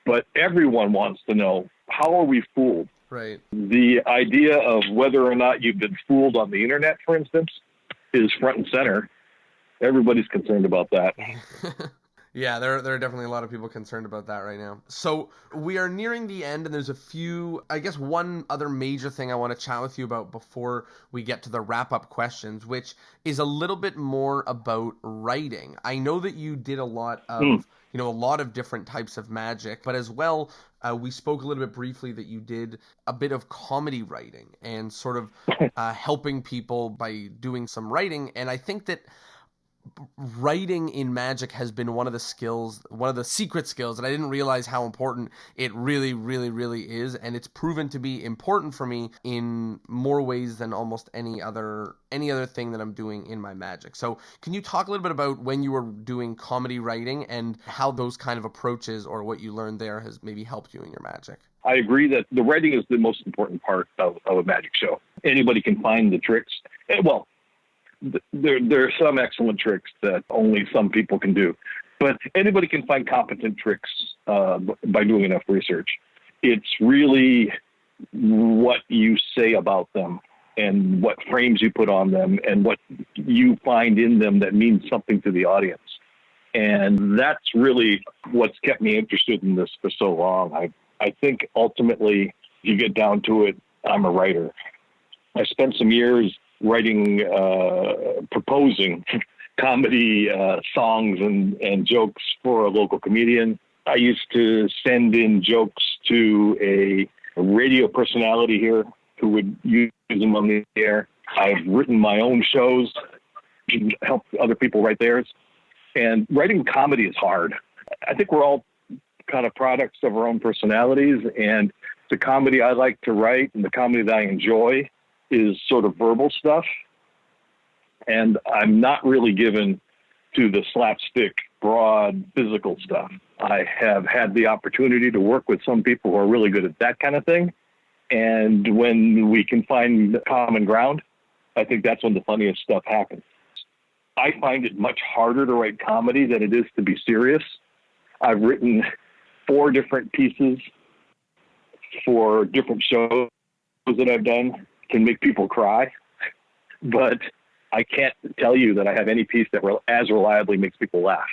but everyone wants to know, how are we fooled? Right. The idea of whether or not you've been fooled on the internet, for instance, is front and center. Everybody's concerned about that. Yeah, there are definitely a lot of people concerned about that right now. So we are nearing the end, and there's one other major thing I want to chat with you about before we get to the wrap-up questions, which is a little bit more about writing. I know that you did a lot of, a lot of different types of magic, but as well, we spoke a little bit briefly that you did a bit of comedy writing and sort of helping people by doing some writing. And I think that writing in magic has been one of the secret skills, and I didn't realize how important it really, really, really is. And it's proven to be important for me in more ways than almost any other thing that I'm doing in my magic. So can you talk a little bit about when you were doing comedy writing and how those kind of approaches or what you learned there has maybe helped you in your magic? I agree that the writing is the most important part of a magic show. Anybody can find the tricks. Well, there are some excellent tricks that only some people can do, but anybody can find competent tricks by doing enough research. It's really what you say about them and what frames you put on them and what you find in them that means something to the audience. And that's really what's kept me interested in this for so long. I think ultimately, if you get down to it, I'm a writer. I spent some years writing, proposing comedy songs and jokes for a local comedian. I used to send in jokes to a radio personality here who would use them on the air. I've written my own shows, helped other people write theirs. And writing comedy is hard. I think we're all kind of products of our own personalities, and the comedy I like to write and the comedy that I enjoy is sort of verbal stuff. And I'm not really given to the slapstick, broad, physical stuff. I have had the opportunity to work with some people who are really good at that kind of thing. And when we can find common ground, I think that's when the funniest stuff happens. I find it much harder to write comedy than it is to be serious. I've written 4 different pieces for different shows that I've done. Can make people cry, but I can't tell you that I have any piece that as reliably makes people laugh.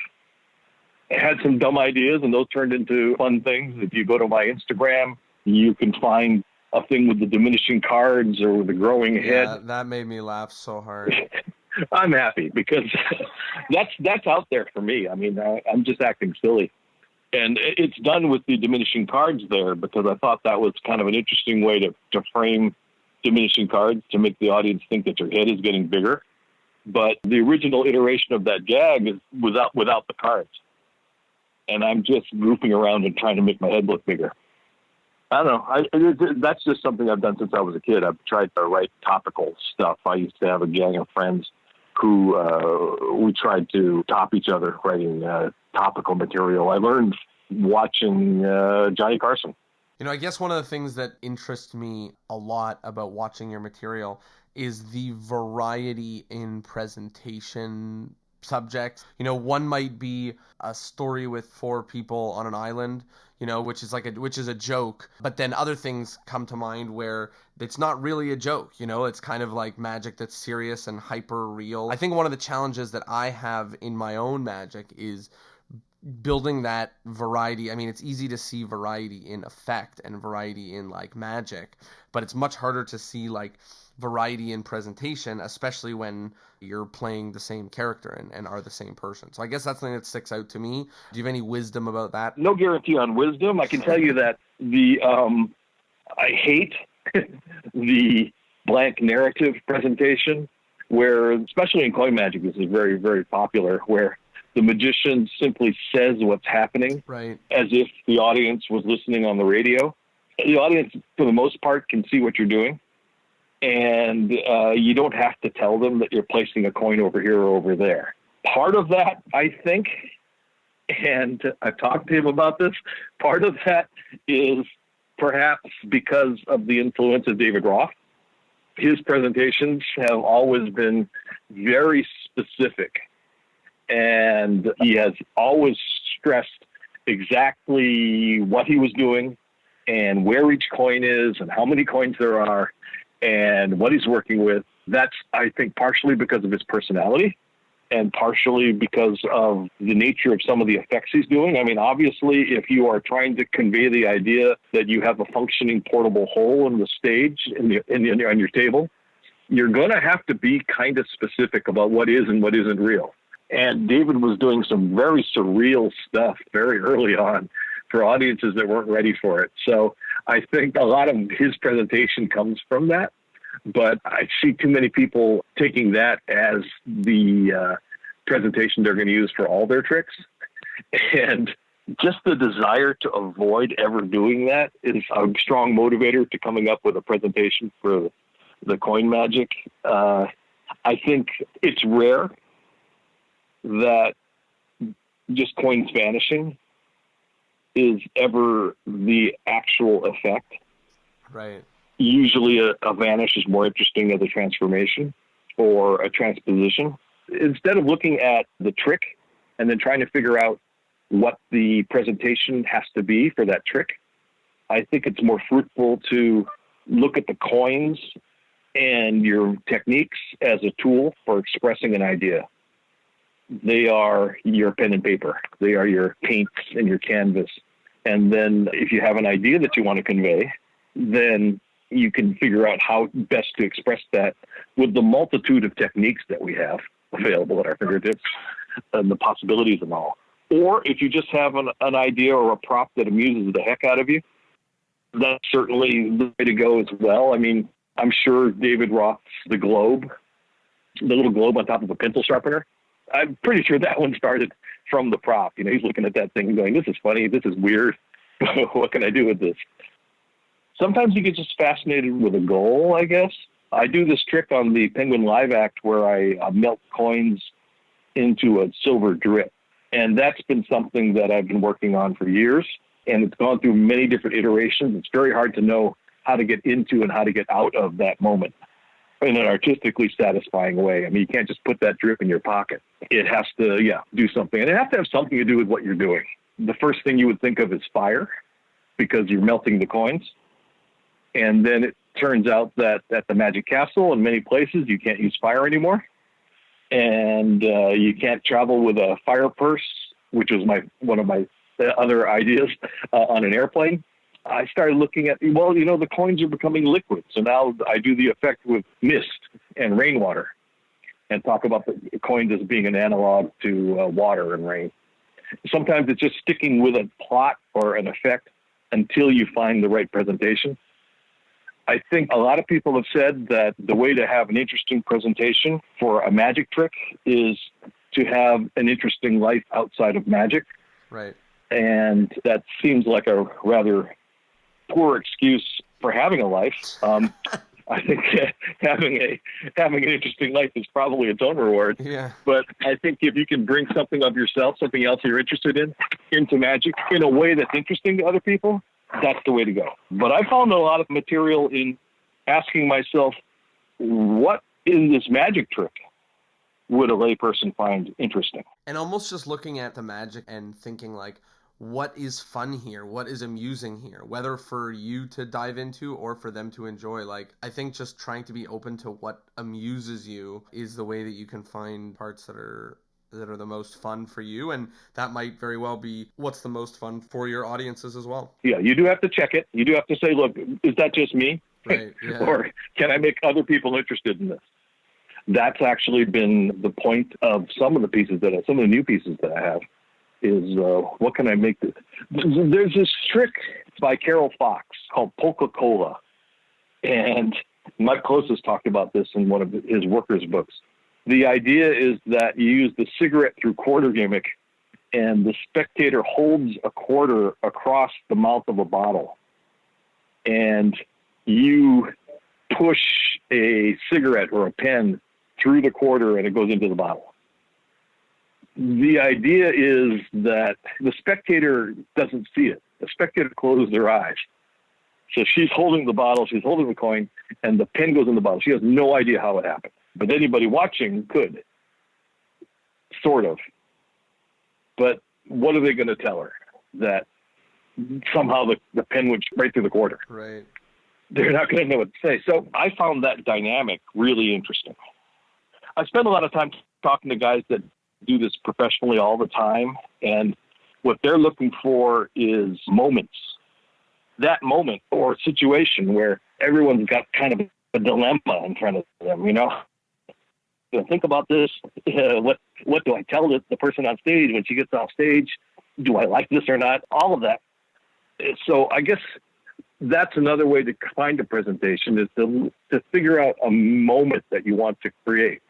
I had some dumb ideas, and those turned into fun things. If you go to my Instagram, you can find a thing with the diminishing cards or the growing head. Yeah, that made me laugh so hard. I'm happy because that's out there for me. I mean, I'm just acting silly. And it's done with the diminishing cards there because I thought that was kind of an interesting way to frame diminishing cards to make the audience think that your head is getting bigger. But the original iteration of that gag is without the cards. And I'm just goofing around and trying to make my head look bigger. I don't know. That's just something I've done since I was a kid. I've tried to write topical stuff. I used to have a gang of friends who we tried to top each other writing topical material. I learned watching Johnny Carson. You know, I guess one of the things that interests me a lot about watching your material is the variety in presentation subjects. You know, one might be a story with 4 people on an island, you know, which is a joke, but then other things come to mind where it's not really a joke, you know, it's kind of like magic that's serious and hyper real. I think one of the challenges that I have in my own magic is building that variety. I mean, it's easy to see variety in effect and variety in like magic, but it's much harder to see like variety in presentation, especially when you're playing the same character and are the same person. So I guess that's something that sticks out to me. Do you have any wisdom about that? No guarantee on wisdom. I can tell you that I hate the blank narrative presentation where, especially in coin magic, this is very, very popular, where the magician simply says what's happening, right, as if the audience was listening on the radio. The audience, for the most part, can see what you're doing. And you don't have to tell them that you're placing a coin over here or over there. Part of that, I think, and I've talked to him about this, part of that is perhaps because of the influence of David Roth. His presentations have always been very specific, and he has always stressed exactly what he was doing and where each coin is and how many coins there are and what he's working with. That's, I think, partially because of his personality and partially because of the nature of some of the effects he's doing. I mean, obviously, if you are trying to convey the idea that you have a functioning portable hole in the stage on your table, you're going to have to be kind of specific about what is and what isn't real. And David was doing some very surreal stuff very early on for audiences that weren't ready for it. So I think a lot of his presentation comes from that, but I see too many people taking that as the presentation they're going to use for all their tricks. And just the desire to avoid ever doing that is a strong motivator to coming up with a presentation for the coin magic. I think it's rare that just coins vanishing is ever the actual effect. Right. Usually a vanish is more interesting as a transformation or a transposition. Instead of looking at the trick and then trying to figure out what the presentation has to be for that trick, I think it's more fruitful to look at the coins and your techniques as a tool for expressing an idea. They are your pen and paper. They are your paints and your canvas. And then if you have an idea that you want to convey, then you can figure out how best to express that with the multitude of techniques that we have available at our fingertips and the possibilities and all. Or if you just have an idea or a prop that amuses the heck out of you, that's certainly the way to go as well. I mean, I'm sure David Roth's The Globe, the little globe on top of a pencil sharpener, I'm pretty sure that one started from the prop. You know, he's looking at that thing and going, this is funny, this is weird. What can I do with this? Sometimes you get just fascinated with a goal, I guess. I do this trick on the Penguin Live Act where I melt coins into a silver drip. And that's been something that I've been working on for years. And it's gone through many different iterations. It's very hard to know how to get into and how to get out of that moment in an artistically satisfying way. I mean, you can't just put that drip in your pocket. It has to, do something. And it has to have something to do with what you're doing. The first thing you would think of is fire, because you're melting the coins. And then it turns out that at the Magic Castle in many places, you can't use fire anymore. and you can't travel with a fire purse, which was one of my other ideas on an airplane. I started looking at, the coins are becoming liquid. So now I do the effect with mist and rainwater and talk about the coins as being an analog to water and rain. Sometimes it's just sticking with a plot or an effect until you find the right presentation. I think a lot of people have said that the way to have an interesting presentation for a magic trick is to have an interesting life outside of magic. Right. And that seems like a rather poor excuse for having a life. I think having an interesting life is probably its own reward. Yeah. But I think if you can bring something of yourself, something else you're interested in, into magic in a way that's interesting to other people, that's the way to go. But I found a lot of material in asking myself, what in this magic trick would a layperson find interesting? And almost just looking at the magic and thinking like, what is fun here? What is amusing here? Whether for you to dive into or for them to enjoy. Like, I think just trying to be open to what amuses you is the way that you can find parts that are the most fun for you. And that might very well be what's the most fun for your audiences as well. Yeah, you do have to check it. You do have to say, look, is that just me? Right. Yeah. Or can I make other people interested in this? That's actually been the point of some of the new pieces that I have. Is what can I make this? There's this trick by Carol Fox called Polka-Cola. And Mike Close has talked about this in one of his workers' books. The idea is that you use the cigarette through quarter gimmick, and the spectator holds a quarter across the mouth of a bottle. And you push a cigarette or a pen through the quarter, and it goes into the bottle. The idea is that the spectator doesn't see it. The spectator closes their eyes. So she's holding the bottle, she's holding the coin, and the pen goes in the bottle. She has no idea how it happened. But anybody watching could, sort of. But what are they going to tell her? That somehow the pen went right through the quarter. Right. They're not going to know what to say. So I found that dynamic really interesting. I spent a lot of time talking to guys that do this professionally all the time, and what they're looking for is moments. That moment or situation where everyone's got kind of a dilemma in front of them, think about this. What do I tell the person on stage when she gets off stage? Do I like this or not? All of that. So I guess that's another way to find a presentation, is to figure out a moment that you want to create.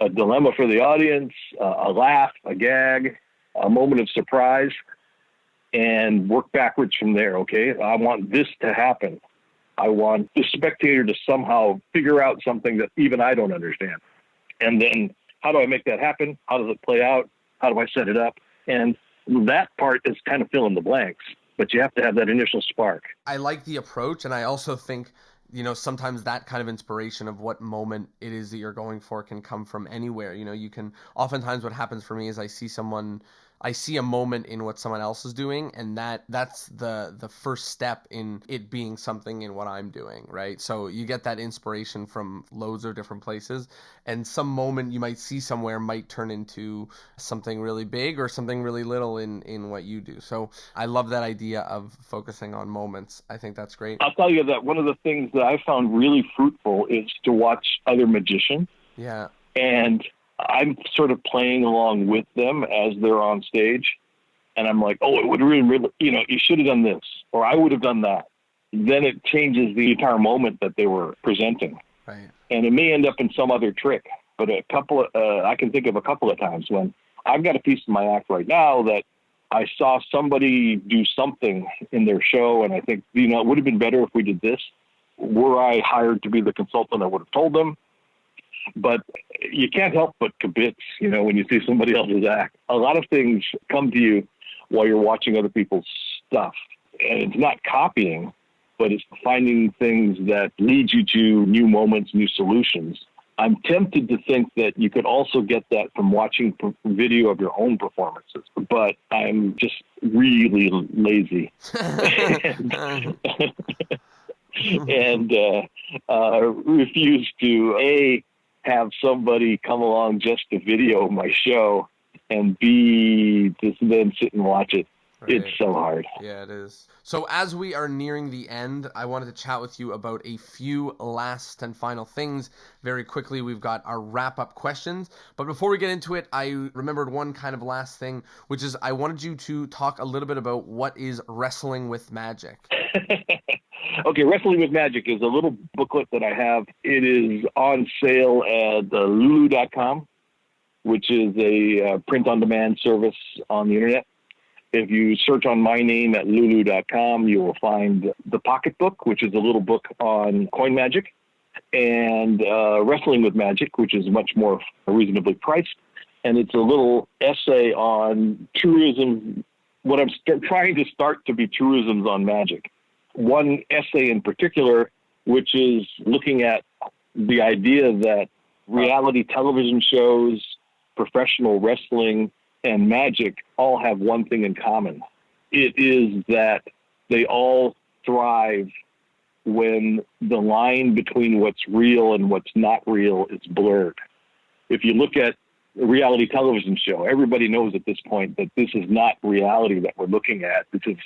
A dilemma for the audience, a laugh, a gag, a moment of surprise, and work backwards from there. Okay, I want this to happen. I want the spectator to somehow figure out something that even I don't understand. And then how do I make that happen? How does it play out? How do I set it up? And that part is kind of fill in the blanks, but you have to have that initial spark. I like the approach, and I also think sometimes that kind of inspiration of what moment it is that you're going for can come from anywhere. You can, oftentimes what happens for me is I see a moment in what someone else is doing, and that's the first step in it being something in what I'm doing, right? So you get that inspiration from loads of different places, and some moment you might see somewhere might turn into something really big or something really little in what you do. So I love that idea of focusing on moments. I think that's great. I'll tell you that one of the things that I found really fruitful is to watch other magicians. Yeah. And I'm sort of playing along with them as they're on stage. And I'm like, oh, it would really, you should have done this, or I would have done that. Then it changes the entire moment that they were presenting. Right. And it may end up in some other trick. But I can think of a couple of times when I've got a piece of my act right now that I saw somebody do something in their show, and I think, it would have been better if we did this. Were I hired to be the consultant, I would have told them. But you can't help but kibitz, when you see somebody else's act. A lot of things come to you while you're watching other people's stuff. And it's not copying, but it's finding things that lead you to new moments, new solutions. I'm tempted to think that you could also get that from watching video of your own performances, but I'm just really lazy. and refuse to, have somebody come along just to video my show and B, just then sit and watch it. Right. It's so hard. Yeah, it is. So as we are nearing the end, I wanted to chat with you about a few last and final things. Very quickly, we've got our wrap-up questions. But before we get into it, I remembered one kind of last thing, which is I wanted you to talk a little bit about what is Wrestling with Magic. Okay, Wrestling with Magic is a little booklet that I have. It is on sale at lulu.com, which is a print-on-demand service on the internet. If you search on my name at lulu.com, you will find the Pocketbook, which is a little book on coin magic, and Wrestling with Magic, which is much more reasonably priced. And it's a little essay on truism, what I'm trying to start to be truisms on magic. One essay in particular, which is looking at the idea that reality television shows, professional wrestling, and magic all have one thing in common. It is that they all thrive when the line between what's real and what's not real is blurred. If you look at a reality television show, everybody knows at this point that this is not reality that we're looking at. This is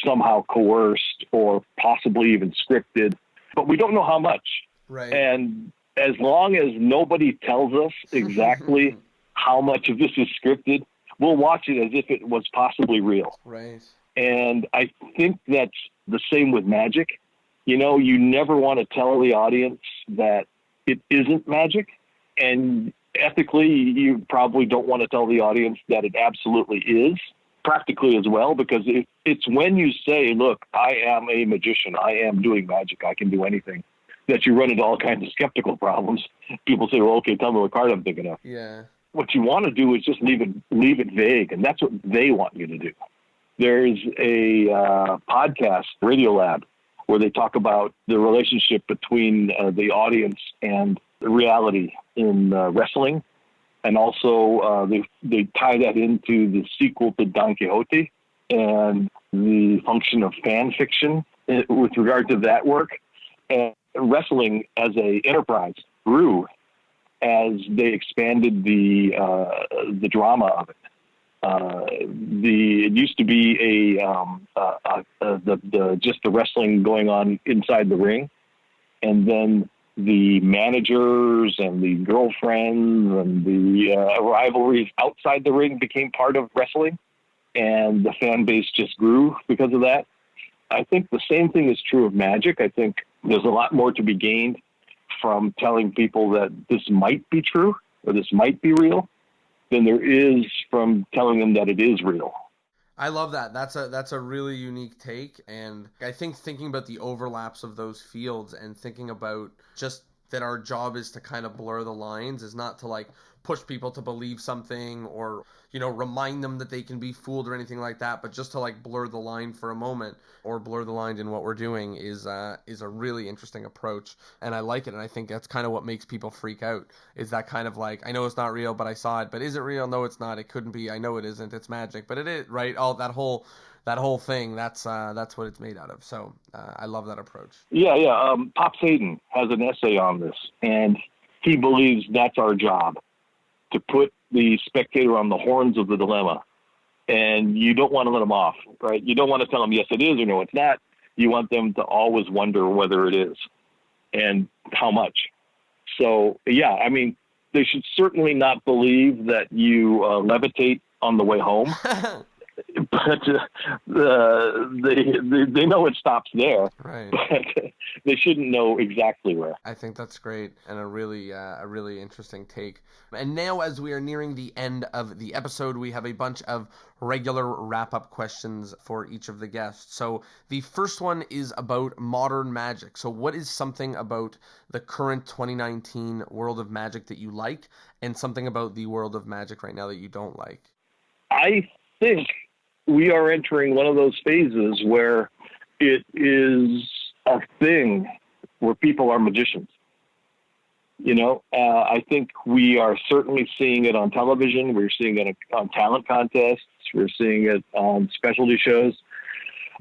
somehow coerced or possibly even scripted, but we don't know how much. Right. And as long as nobody tells us exactly how much of this is scripted, we'll watch it as if it was possibly real. Right. And I think that's the same with magic. You know, you never want to tell the audience that it isn't magic. And ethically, you probably don't want to tell the audience that it absolutely is, practically as well, because it's when you say, look, I am a magician, I am doing magic, I can do anything, that you run into all kinds of skeptical problems. People say, well, okay, tell me what card I'm thinking of. Yeah. What you want to do is just leave it vague, and that's what they want you to do. There's a podcast, Radiolab, where they talk about the relationship between the audience and reality in wrestling, and also they tie that into the sequel to Don Quixote and the function of fan fiction with regard to that work. And wrestling as a enterprise grew as they expanded the drama of it. It used to be just the wrestling going on inside the ring, and then the managers and the girlfriends and the rivalries outside the ring became part of wrestling, and the fan base just grew because of that. I think the same thing is true of magic. I think there's a lot more to be gained from telling people that this might be true or this might be real than there is from telling them that it is real. I love that. That's a really unique take, and I think thinking about the overlaps of those fields and thinking about just that our job is to kind of blur the lines, is not to like push people to believe something or, you know, remind them that they can be fooled or anything like that, but just to like blur the line for a moment or blur the line in what we're doing is a really interesting approach, and I like it. And I think that's kind of what makes people freak out, is that kind of like, I know it's not real, but I saw it, but is it real? No, it's not. It couldn't be. I know it isn't. It's magic, but it is, right? All that whole thing, that's what it's made out of. So I love that approach. Yeah. Pop Satan has an essay on this, and he believes that's our job, to put the spectator on the horns of the dilemma. And you don't want to let them off, right? You don't want to tell them, yes, it is, or no, it's not. You want them to always wonder whether it is and how much. So, yeah, I mean, they should certainly not believe that you levitate on the way home. But they know it stops there, right? But they shouldn't know exactly where. I think that's great, and a really interesting take. And now, as we are nearing the end of the episode, we have a bunch of regular wrap-up questions for each of the guests. So the first one is about modern magic. So what is something about the current 2019 world of magic that you like, and something about the world of magic right now that you don't like? I think we are entering one of those phases where it is a thing where people are magicians. You know, I think we are certainly seeing it on television. We're seeing it on talent contests. We're seeing it on specialty shows.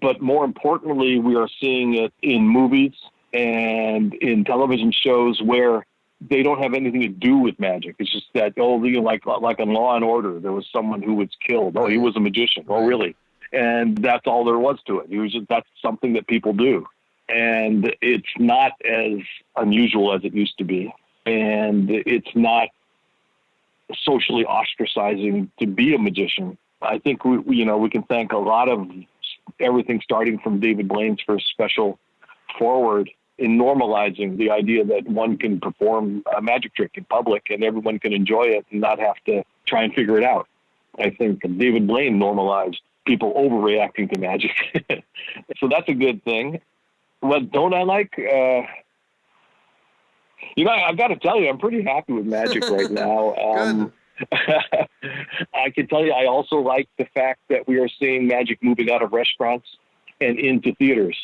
But more importantly, we are seeing it in movies and in television shows where they don't have anything to do with magic. It's just that, like in Law and Order, there was someone who was killed. Oh, he was a magician. Oh, really? And that's all there was to it. That's something that people do. And it's not as unusual as it used to be. And it's not socially ostracizing to be a magician. I think we can thank a lot of everything starting from David Blaine's first special forward in normalizing the idea that one can perform a magic trick in public and everyone can enjoy it and not have to try and figure it out. I think David Blaine normalized people overreacting to magic. So that's a good thing. What don't I like? I've got to tell you, I'm pretty happy with magic right now. I can tell you, I also like the fact that we are seeing magic moving out of restaurants and into theaters.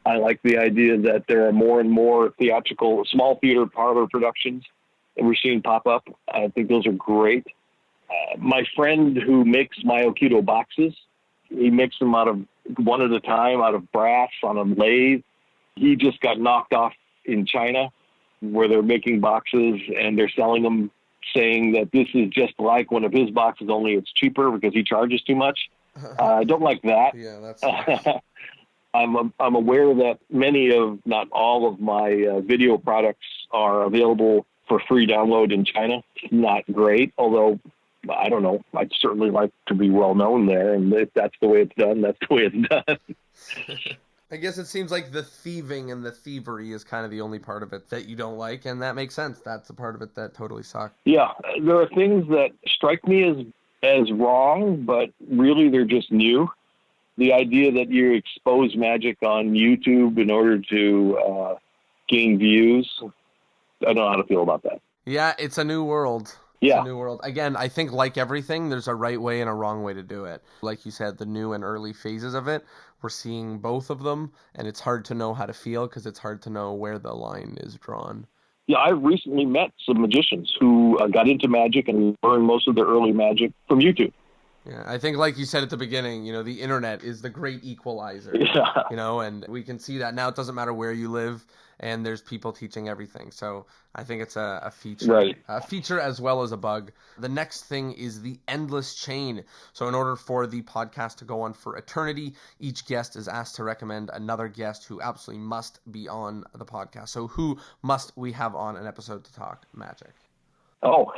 I like the idea that there are more and more theatrical, small theater parlor productions that we're seeing pop up. I think those are great. My friend who makes my Aikido boxes, he makes them out of one at a time, out of brass on a lathe. He just got knocked off in China where they're making boxes and they're selling them, saying that this is just like one of his boxes, only it's cheaper because he charges too much. I don't like that. Yeah, that's I'm aware that many of, not all of my video products are available for free download in China. Not great, although I don't know. I'd certainly like to be well known there, and if that's the way it's done, that's the way it's done. I guess it seems like the thieving and the thievery is kind of the only part of it that you don't like, and that makes sense. That's the part of it that totally sucks. Yeah, there are things that strike me as wrong, but really they're just new. The idea that you expose magic on YouTube in order to gain views, I don't know how to feel about that. Yeah, it's a new world. Yeah. It's a new world. Again, I think like everything, there's a right way and a wrong way to do it. Like you said, the new and early phases of it, we're seeing both of them, and it's hard to know how to feel because it's hard to know where the line is drawn. Yeah, I recently met some magicians who got into magic and learned most of their early magic from YouTube. Yeah, I think like you said at the beginning, the internet is the great equalizer. Yeah. And we can see that now. It doesn't matter where you live, and there's people teaching everything. So I think it's a feature, right. A feature as well as a bug. The next thing is the endless chain. So in order for the podcast to go on for eternity, each guest is asked to recommend another guest who absolutely must be on the podcast. So who must we have on an episode to talk magic? Oh,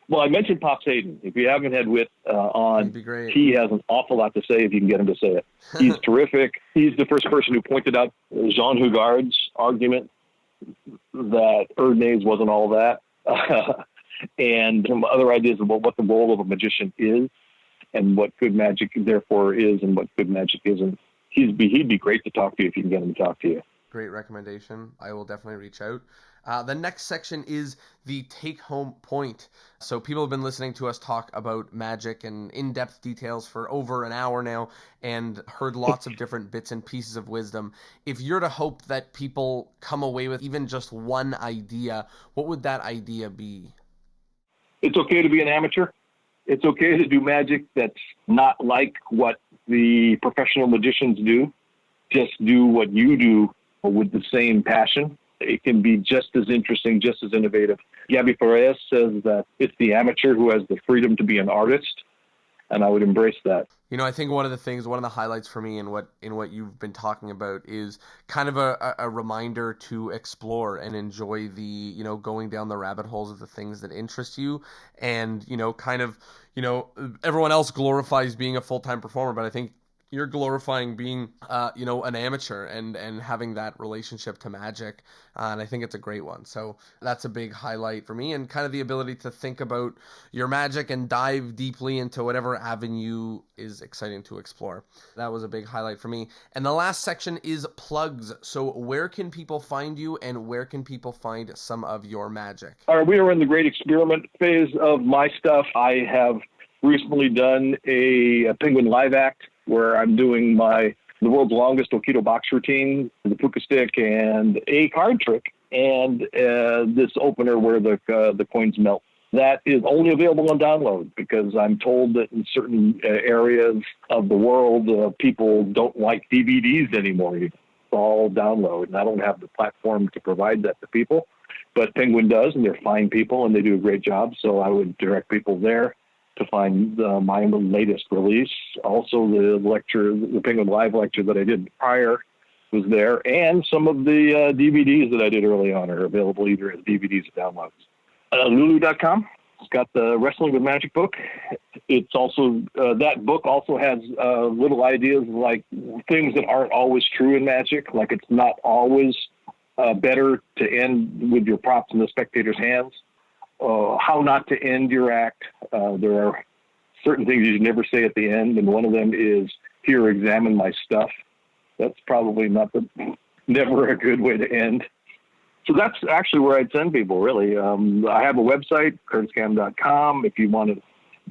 well, I mentioned Pops Hayden. If you haven't had Whit on, That'd be great. He has an awful lot to say if you can get him to say it. He's terrific. He's the first person who pointed out Jean Hugard's argument that Erdnase wasn't all that, and some other ideas about what the role of a magician is and what good magic therefore is and what good magic isn't. He'd be great to talk to you if you can get him to talk to you. Great recommendation. I will definitely reach out. The next section is the take-home point. So people have been listening to us talk about magic and in-depth details for over an hour now and heard lots of different bits and pieces of wisdom. If you're to hope that people come away with even just one idea, what would that idea be? It's okay to be an amateur. It's okay to do magic that's not like what the professional magicians do. Just do what you do with the same passion. It can be just as interesting, just as innovative. Gabby Perez says that it's the amateur who has the freedom to be an artist, and I would embrace that. I think one of the highlights for me in what you've been talking about is kind of a reminder to explore and enjoy the, going down the rabbit holes of the things that interest you. And, everyone else glorifies being a full-time performer, but I think you're glorifying being, an amateur and having that relationship to magic. And I think it's a great one. So that's a big highlight for me, and kind of the ability to think about your magic and dive deeply into whatever avenue is exciting to explore. That was a big highlight for me. And the last section is plugs. So where can people find you and where can people find some of your magic? All right, we are in the great experiment phase of my stuff. I have recently done a penguin live act where I'm doing the world's longest Aikido box routine, the puka stick, and a card trick, and this opener where the coins melt. That is only available on download because I'm told that in certain areas of the world, people don't like DVDs anymore. It's all download, and I don't have the platform to provide that to people. but Penguin does, and they're fine people, and they do a great job. So I would direct people there to find my latest release. Also, the Penguin Live lecture that I did prior was there, and some of the DVDs that I did early on are available either as DVDs or downloads. Lulu.com. It's got the Wrestling with Magic book. It's also, that book also has little ideas like things that aren't always true in Magic. Like it's not always better to end with your props in the spectator's hands. How not to end your act. There are certain things you should never say at the end, and one of them is, "Here, examine my stuff." That's probably never a good way to end. So that's actually where I'd send people, really. I have a website, curtiskam.com, if you want to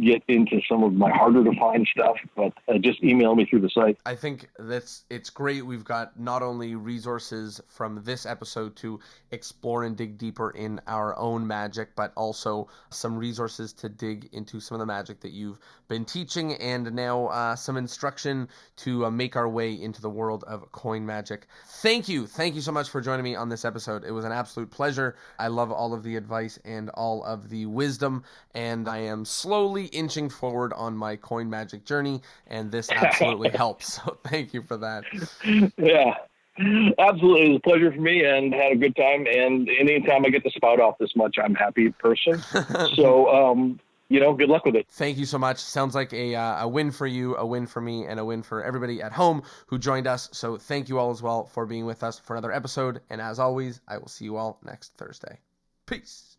get into some of my harder to find stuff, but just email me through the site. I think it's great. We've got not only resources from this episode to explore and dig deeper in our own magic, but also some resources to dig into some of the magic that you've been teaching, and now some instruction to make our way into the world of coin magic. Thank you so much for joining me on this episode. It was an absolute pleasure. I love all of the advice and all of the wisdom, and I am slowly inching forward on my coin magic journey, and this absolutely helps. So thank you for that. Yeah, absolutely. It was a pleasure for me, and had a good time. And anytime I get to spout off this much, I'm a happy person. So, good luck with it. Thank you so much. Sounds like a win for you, a win for me, and a win for everybody at home who joined us. So thank you all as well for being with us for another episode. And as always, I will see you all next Thursday. Peace.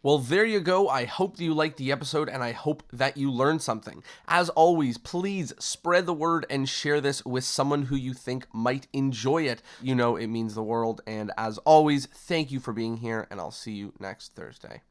Well, there you go. I hope that you liked the episode, and I hope that you learned something. As always, please spread the word and share this with someone who you think might enjoy it. You know it means the world. And as always, thank you for being here, and I'll see you next Thursday.